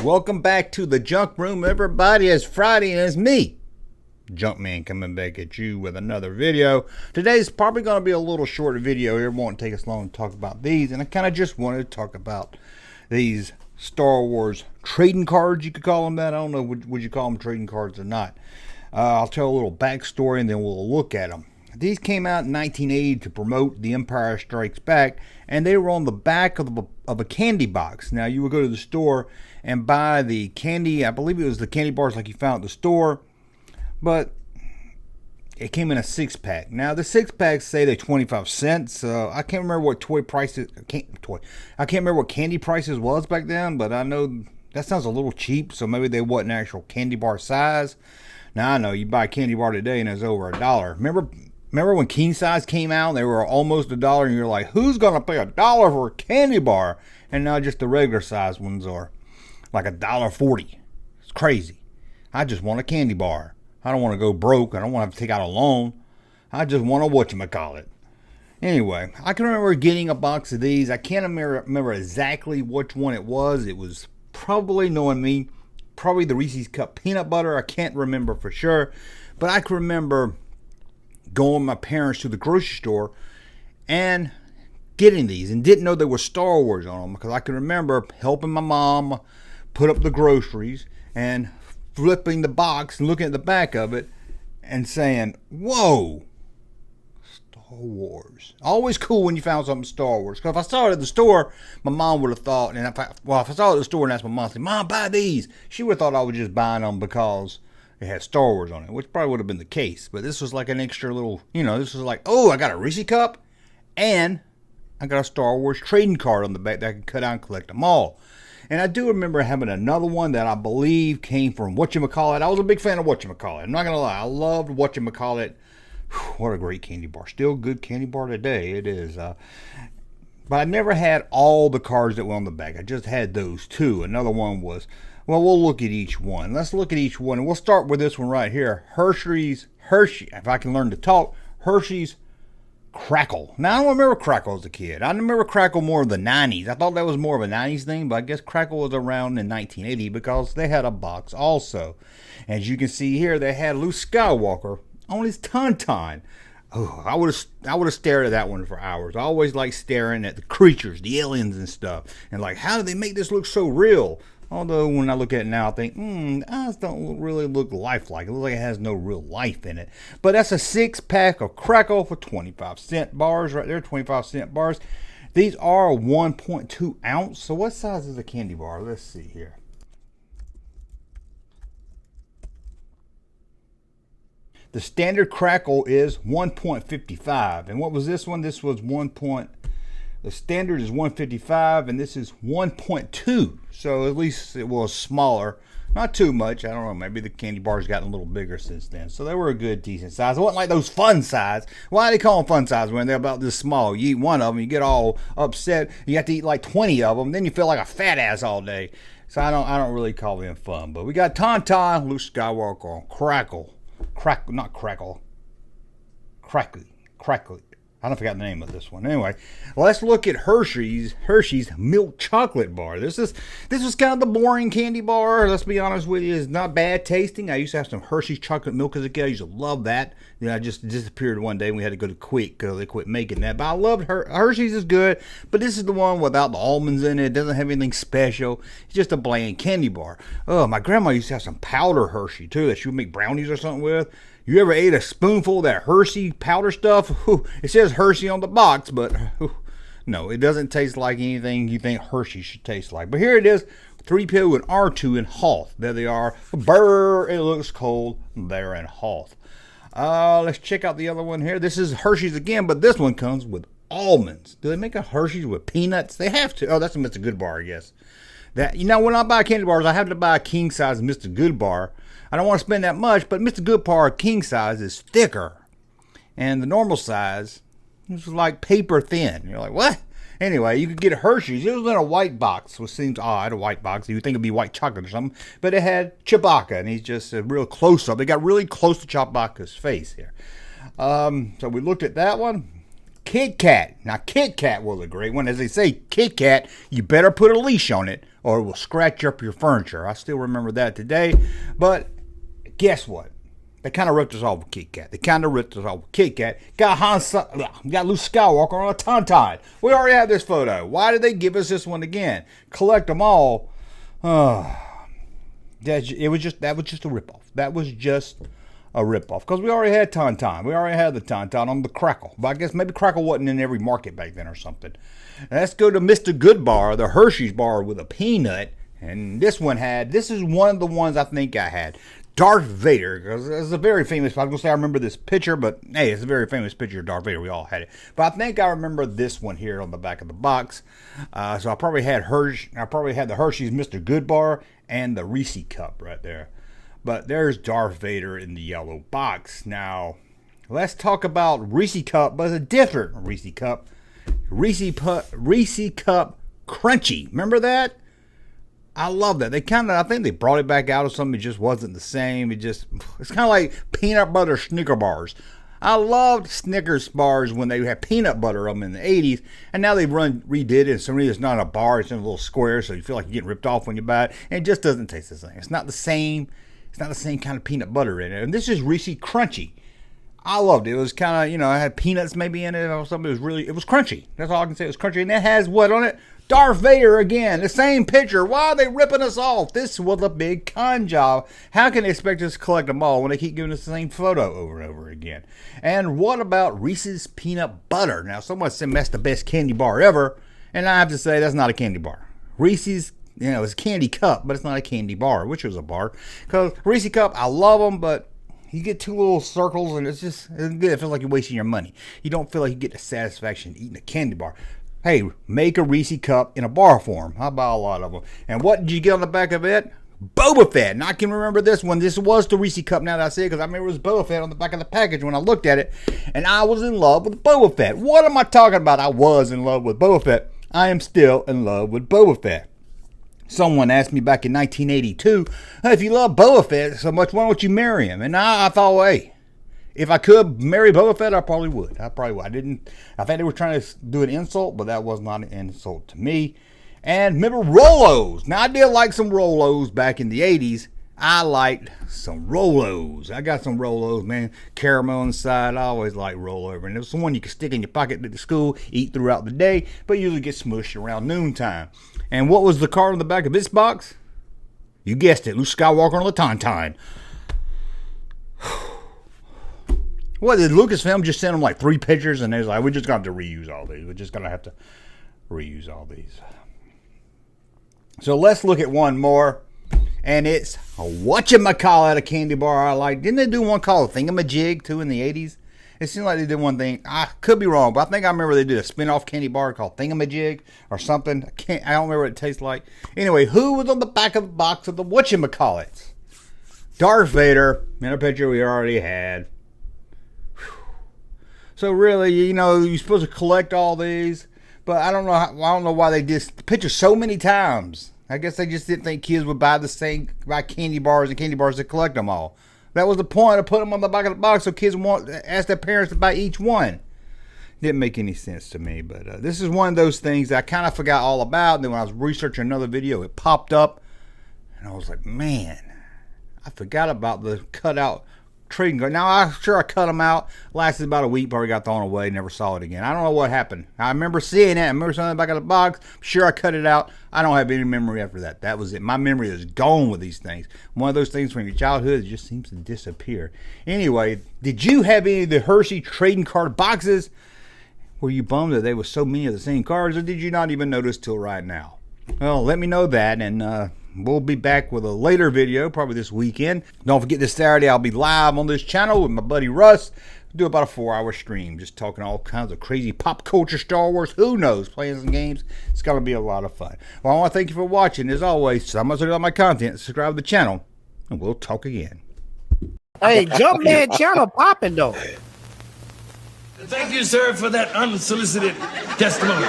Welcome back to the Junk Room, everybody. It's Friday and it's me, Junkman, coming back at you with another video. Today's probably going to be a little shorter video here. It won't take us long to talk about these, and I kind of just wanted to talk about these Star Wars trading cards. You could call them that. I don't know, would you call them trading cards or not? I'll tell a little backstory and then we'll look at them. These came out in 1980 to promote The Empire Strikes Back, and they were on the back of a candy box. Now, you would go to the store and buy the candy. I believe it was the candy bars like you found at the store, but it came in a six-pack. Now, the six-packs say they're 25 cents. I can't remember what toy prices. I can't remember what candy prices was back then, but I know that sounds a little cheap, so maybe they wasn't actual candy bar size. Now, I know you buy a candy bar today and it's over $1. Remember when king size came out? They were almost $1, and you're like, who's going to pay $1 for a candy bar? And now just the regular size ones are like $1.40. It's crazy. I just want a candy bar. I don't want to go broke. I don't want to have to take out a loan. I just want a whatchamacallit. Anyway, I can remember getting a box of these. I can't remember exactly which one it was. It was probably, knowing me, probably the Reese's Cup peanut butter. I can't remember for sure. But I can remember going with my parents to the grocery store and getting these, and didn't know there were Star Wars on them, because I can remember helping my mom put up the groceries and flipping the box and looking at the back of it and saying, whoa, Star Wars. Always cool when you found something Star Wars, because if I saw it at the store, my mom would have thought, and if I saw it at the store and asked my mom, say, Mom, buy these, she would have thought I was just buying them because it had Star Wars on it, which probably would have been the case. But this was like an extra little, this was like, oh, I got a Reese's Cup, and I got a Star Wars trading card on the back that I can cut out and collect them all. And I do remember having another one that I believe came from whatchamacallit. I was a big fan of whatchamacallit. I'm not going to lie. I loved whatchamacallit. What a great candy bar. Still a good candy bar today. It is. But I never had all the cards that were on the back. I just had those two. Another one was, well, we'll look at each one. Let's look at each one. And we'll start with this one right here. Hershey, if I can learn to talk, Hershey's Crackle. Now, I don't remember Crackle as a kid. I remember Crackle more of the 90s. I thought that was more of a 90s thing, but I guess Crackle was around in 1980 because they had a box also. As you can see here, they had Luke Skywalker on his tauntaun. Oh, I would have stared at that one for hours. I always like staring at the creatures, the aliens and stuff, and like, how do they make this look so real? Although when I look at it now, I think, eyes don't really look lifelike. It looks like it has no real life in it. But that's a 6-pack of Crackle for 25-cent bars right there, 25-cent bars. These are 1.2 ounce. So what size is a candy bar? Let's see here. The standard Crackle is 1.55. And what was this one? This was the standard is 155, and this is 1.2. So at least it was smaller. Not too much. I don't know. Maybe the candy bars gotten a little bigger since then. So they were a good, decent size. It wasn't like those fun size. Why do they call them fun size when they're about this small? You eat one of them, you get all upset. You have to eat like 20 of them. Then you feel like a fat ass all day. So I don't really call them fun. But we got Tauntaun, Luke Skywalker, Crackle. Not Crackle. Crackly. I don't forget the name of this one. Anyway, let's look at Hershey's milk chocolate bar. This was kind of the boring candy bar. Let's be honest with you, it's not bad tasting. I used to have some Hershey's chocolate milk as a kid. I used to love that. Then I just disappeared one day and we had to go to Quick because they quit making that. But I loved Hershey's is good, but this is the one without the almonds in it. It doesn't have anything special. It's just a bland candy bar. Oh, my grandma used to have some powder Hershey too that she would make brownies or something with. You ever ate a spoonful of that Hershey powder stuff? Whew, it says Hershey on the box, but no, it doesn't taste like anything you think Hershey should taste like. But here it is, 3PO and R2 in Hoth. There they are. Brr, it looks cold. They're in Hoth. Let's check out the other one here. This is Hershey's again, but this one comes with almonds. Do they make a Hershey's with peanuts? They have to. Oh, that's a Mr. Good bar, I guess. When I buy candy bars, I have to buy a king size Mr. Good bar. I don't want to spend that much, but Mr. Good bar king size is thicker. And the normal size is like paper thin. You're like, what? Anyway, you could get a Hershey's. It was in a white box, which seems odd, a white box. You would think it'd be white chocolate or something. But it had Chewbacca, and he's just a real close-up. They got really close to Chewbacca's face here. So we looked at that one. Kit Kat. Now, Kit Kat was a great one. As they say, Kit Kat, you better put a leash on it or it will scratch up your furniture. I still remember that today. But guess what? They kind of ripped us off with Kit Kat. Got Luke Skywalker on a Tauntaun. We already have this photo. Why did they give us this one again? Collect them all. That was just a ripoff. That was just a ripoff. Because we already had Tauntaun. We already had the Tauntaun on the Crackle. But I guess maybe Crackle wasn't in every market back then or something. Now let's go to Mr. Good Bar, the Hershey's bar with a peanut. And this is one of the ones I think I had. Darth Vader, because it's a very famous, I was going to say I remember this picture, but hey, it's a very famous picture of Darth Vader. We all had it. But I think I remember this one here on the back of the box. So I probably had the Hershey's Mr. Good Bar and the Reese cup right there. But there's Darth Vader in the yellow box. Now, let's talk about Reese cup, but it's a different Reese cup. Reese cup Crunchy. Remember that? I love that. I think they brought it back out of something. It just wasn't the same. It's kind of like peanut butter Snicker bars. I loved Snickers bars when they had peanut butter on them in the 80s. And now they've redid it. And so it's not a bar. It's in a little square. So you feel like you're getting ripped off when you buy it. And it just doesn't taste the same. It's not the same. It's not the same kind of peanut butter in it. And this is Reese Crunchy. I loved it. It was kind of, it had peanuts maybe in it or something. It was crunchy. That's all I can say. It was crunchy. And it has what on it? Darth Vader again. The same picture. Why are they ripping us off? This was a big con job. How can they expect us to collect them all when they keep giving us the same photo over and over again? And what about Reese's Peanut Butter? Now, someone said that's the best candy bar ever. And I have to say that's not a candy bar. Reese's, it's a candy cup, but it's not a candy bar, which was a bar. Because Reese cup, I love them, but you get two little circles, and it's good. It feels like you're wasting your money. You don't feel like you get the satisfaction of eating a candy bar. Hey, make a Reese cup in a bar form. I buy a lot of them. And what did you get on the back of it? Boba Fett. And I can remember this one. This was the Reese cup now that I see it, because I remember it was Boba Fett on the back of the package when I looked at it. And I was in love with Boba Fett. What am I talking about? I was in love with Boba Fett. I am still in love with Boba Fett. Someone asked me back in 1982, hey, if you love Boba Fett so much, why don't you marry him? And I thought, hey, if I could marry Boba Fett, I probably would. I think they were trying to do an insult, but that was not an insult to me. And remember Rolos. Now, I did like some Rolos back in the 80s. I liked some Rolos. I got some Rolos, man. Caramel inside. I always liked rollover. And it was the one you could stick in your pocket at the school, eat throughout the day, but usually get smushed around noontime. And what was the card on the back of this box? You guessed it. Luke Skywalker on the Tauntaun. What, did Lucasfilm just send them like 3 pictures and they was like, we're just going to have to reuse all these. We're just going to have to reuse all these. So let's look at one more. And it's a whatchamacallit, a candy bar I like. Didn't they do one called Thingamajig too in the 80s? It seemed like they did one thing. I could be wrong, but I think I remember they did a spin-off candy bar called Thingamajig or something. I don't remember what it tastes like. Anyway, who was on the back of the box of the whatchamacallits? Darth Vader. In a picture we already had. So really, you're supposed to collect all these, but I don't know why they did the picture so many times. I guess they just didn't think kids would buy candy bars and candy bars to collect them all. That was the point of putting them on the back of the box so kids won't ask their parents to buy each one. Didn't make any sense to me, but this is one of those things that I kind of forgot all about. And then when I was researching another video, it popped up, and I was like, man, I forgot about the cutout trading card. Now, I'm sure I cut them out. Lasted about a week, probably got thrown away, never saw it again. I don't know what happened. I remember seeing it. I remember something back of the box. I'm sure I cut it out. I don't have any memory after that. That was it. My memory is gone with these things. One of those things from your childhood, it just seems to disappear. Anyway, did you have any of the Hershey trading card boxes? Were you bummed that there was so many of the same cards, or did you not even notice till right now? Well, let me know that, and we'll be back with a later video, probably this weekend. Don't forget this Saturday I'll be live on this channel with my buddy Russ. Do about a 4-hour stream, just talking all kinds of crazy pop culture, Star Wars, who knows, playing some games. It's going to be a lot of fun. Well, I want to thank you for watching. As always, so much about my content. Subscribe to the channel, and we'll talk again. Hey, Junkman channel popping though. Thank you, sir, for that unsolicited testimony.